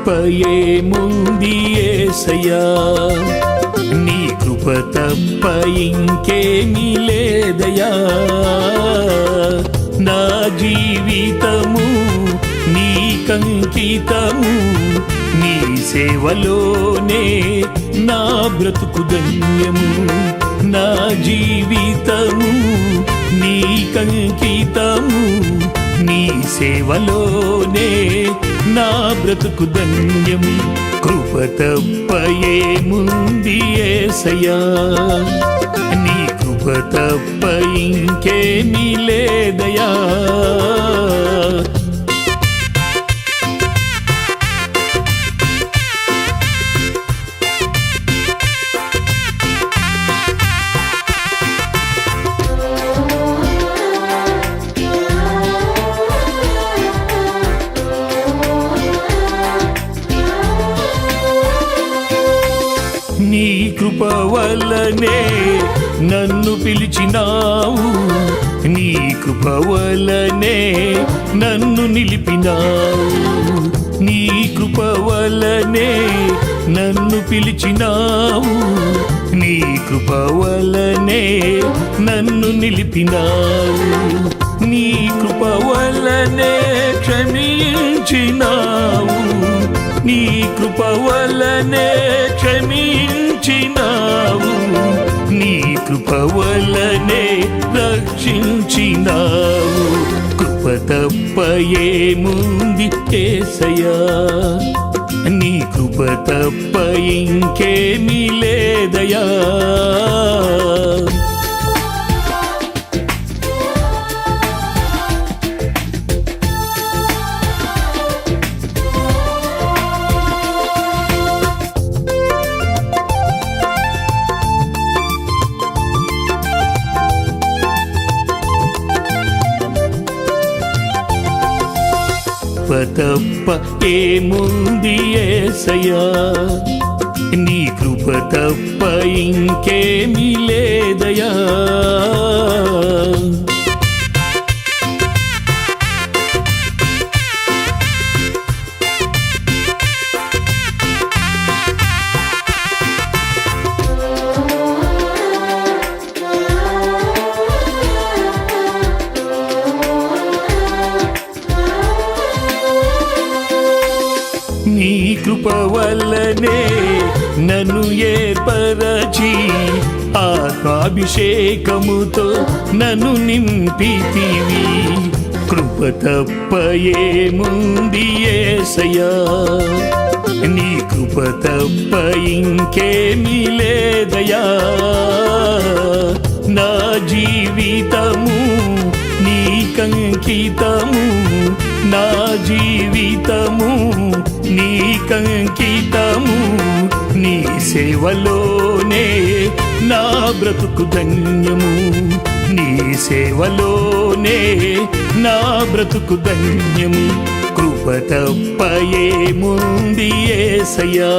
ఏముంది యేసయ్యా, నీ కృప తప్ప ఇంకేమీ లేదయ్యా. నా జీవితము నీకంకితము, నీ సేవలోనే నా బ్రతుకు ధన్యము. నా జీవితము నీకంకితము, నీ సేవలోనే నా బ్రతుకు ధన్యము. కృప తప్ప ఏముంది యేసయ్యా, నీ కృప తప్ప ఇంకేమీ లేదయ్యా. నీ కృప వల్లనే నన్ను పిలిచినావు, నీ కృప వల్లనే నన్ను నిలిపినావు. నీ కృప వల్లనే నన్ను పిలిచినావు, నీ కృప వల్లనే నన్ను నిలిపినావు. నీ కృప వల్లనే క్షమించినావు, నీ కృప వల్లనే క్షమించినావు, నీ కృప వల్లనే రక్షించినావు. కృప తప్ప ఏముంది యేసయ్యా, నీ కృప తప్ప ఇంకేమీ లేదయ్యా. తప్ప ఏముంది యేసయ్యా, నీ కృప తప్ప ఇంకేమీ లేదయ్యా. నీ కృప వల్లనే నన్ను ఏర్పరచి ఆత్మాభిషేకముతో నన్ను నింపితివి. కృప తప్ప ఏముంది యేసయ్యా, నీ కృప తప్ప ఇంకేమీ లేదయ్యా. నా జీవితము నీకంకితము, నా జీవితము నీకంకితము, నీ సేవలోనే నా బ్రతుకు ధన్యము. నీ సేవలోనే నా బ్రతుకు ధన్యము. కృప తప్ప ఏముంది యేసయ్యా,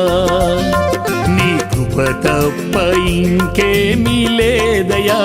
నీ కృప తప్ప ఇంకేమీ లేదయ్యా.